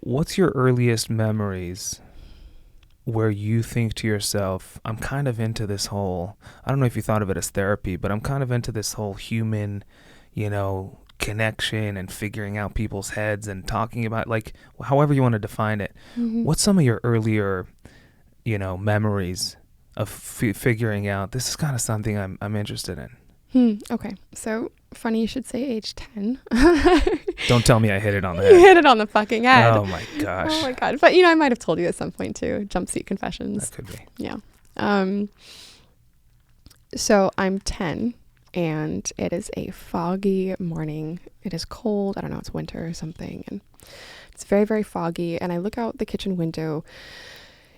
What's your earliest memories where you think to yourself, I'm kind of into this whole, I don't know if you thought of it as therapy, but I'm kind of into this whole human, connection and figuring out people's heads and talking about, like, however you want to define it. Hmm. What's some of your earlier, memories of figuring out this is kind of something I'm interested in? Okay. So funny you should say age 10. Don't tell me I hit it on the You head. hit it on the fucking head. Oh my Oh gosh. my God. But I might have told you at some point too. Jumpsuit confessions. That could be. Yeah. Um, so I'm 10 and it is a foggy morning. It is cold. I don't know. It's winter or something. And it's very, very foggy. And I look out the kitchen window,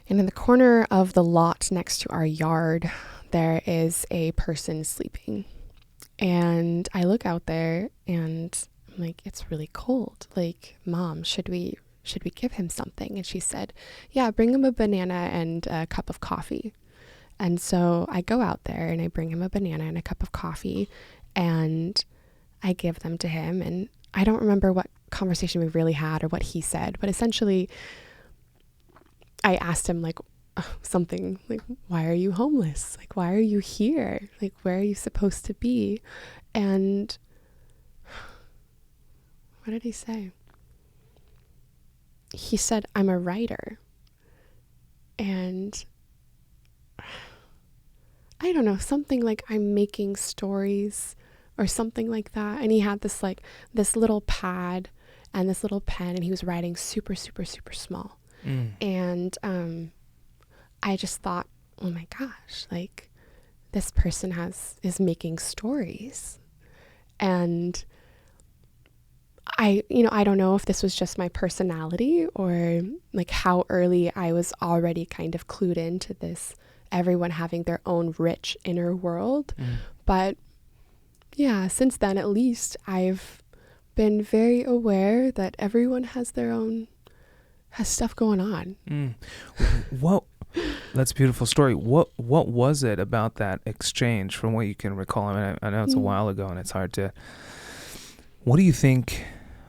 and in the corner of the lot next to our yard, there is a person sleeping. And I look out there and I'm like, it's really cold. Like, Mom, should we give him something? And she said, yeah, bring him a banana and a cup of coffee. And so I go out there and I bring him a banana and a cup of coffee and I give them to him. And I don't remember what conversation we really had or what he said, but essentially I asked him like something like, why are you homeless? Like, why are you here? Like, where are you supposed to be? And what did he say? He said, I'm a writer. And I don't know, something like I'm making stories or something like that. And he had this little pad and this little pen, and he was writing super, super, super small. Mm. And I just thought, oh my gosh, like this person is making stories. And I don't know if this was just my personality or like how early I was already kind of clued into this, everyone having their own rich inner world. Mm. But yeah, since then, at least I've been very aware that everyone has stuff going on. Mm. What? That's a beautiful story. What was it about that exchange, from what you can recall? I mean, I know it's a while ago, and it's hard to. What do you think?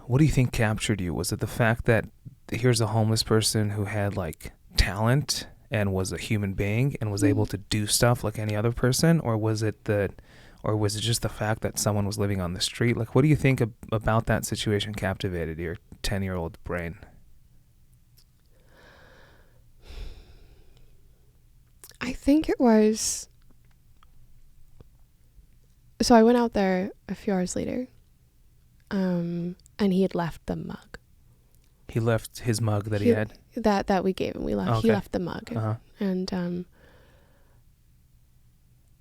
What do you think captured you? Was it the fact that here's a homeless person who had like talent and was a human being and was able to do stuff like any other person, or was it just the fact that someone was living on the street? Like, what do you think about that situation captivated your 10-year-old brain? I think it was. So I went out there a few hours later, and he had left the mug. He left his mug that he had. That we gave him. We left. Okay. He left the mug, Uh-huh. and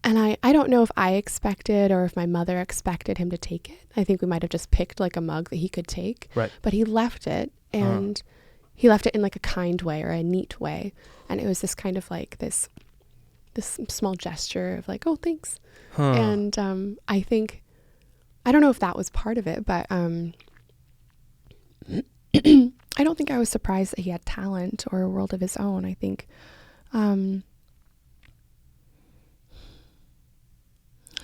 I don't know if I expected or if my mother expected him to take it. I think we might have just picked like a mug that he could take. Right. But he left it, and he left it in like a kind way or a neat way, and it was this kind of like this small gesture of like, oh, thanks. Huh. And I think, I don't know if that was part of it, but I don't think I was surprised that he had talent or a world of his own. I think I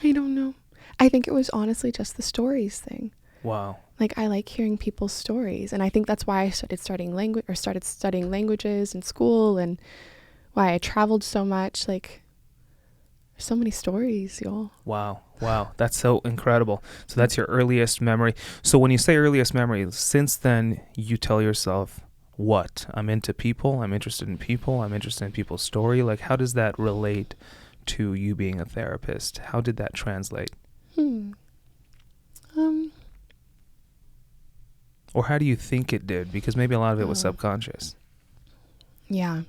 don't know. I think it was honestly just the stories thing. Wow. Like, I like hearing people's stories, and I think that's why I started studying languages in school, and why I traveled so much. Like, there's so many stories, y'all. Wow. That's so incredible. So that's your earliest memory. So when you say earliest memory, since then you tell yourself, what? I'm into people. I'm interested in people. I'm interested in people's story. Like, how does that relate to you being a therapist? How did that translate? Or how do you think it did? Because maybe a lot of it was subconscious. Yeah.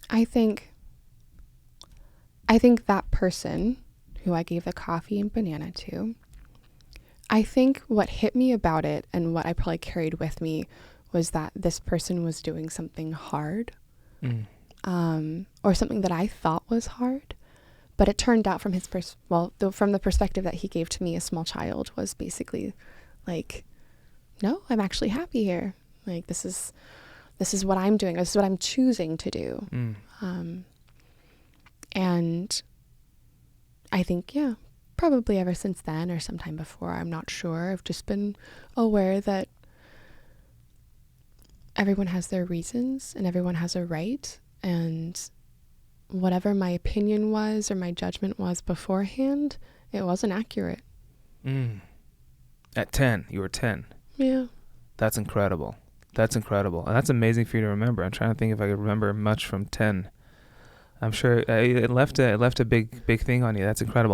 I think that person who I gave the coffee and banana to, I think what hit me about it and what I probably carried with me was that this person was doing something hard, or something that I thought was hard. But it turned out from his from the perspective that he gave to me, a small child, was basically like, no, I'm actually happy here. Like, this is what I'm doing. This is what I'm choosing to do. And I think, yeah, probably ever since then or sometime before, I'm not sure, I've just been aware that everyone has their reasons and everyone has a right, and whatever my opinion was or my judgment was beforehand, it wasn't accurate. At 10, you were 10. Yeah. That's incredible. That's incredible. And that's amazing for you to remember. I'm trying to think if I could remember much from 10. I'm sure it left a big thing on you. That's incredible.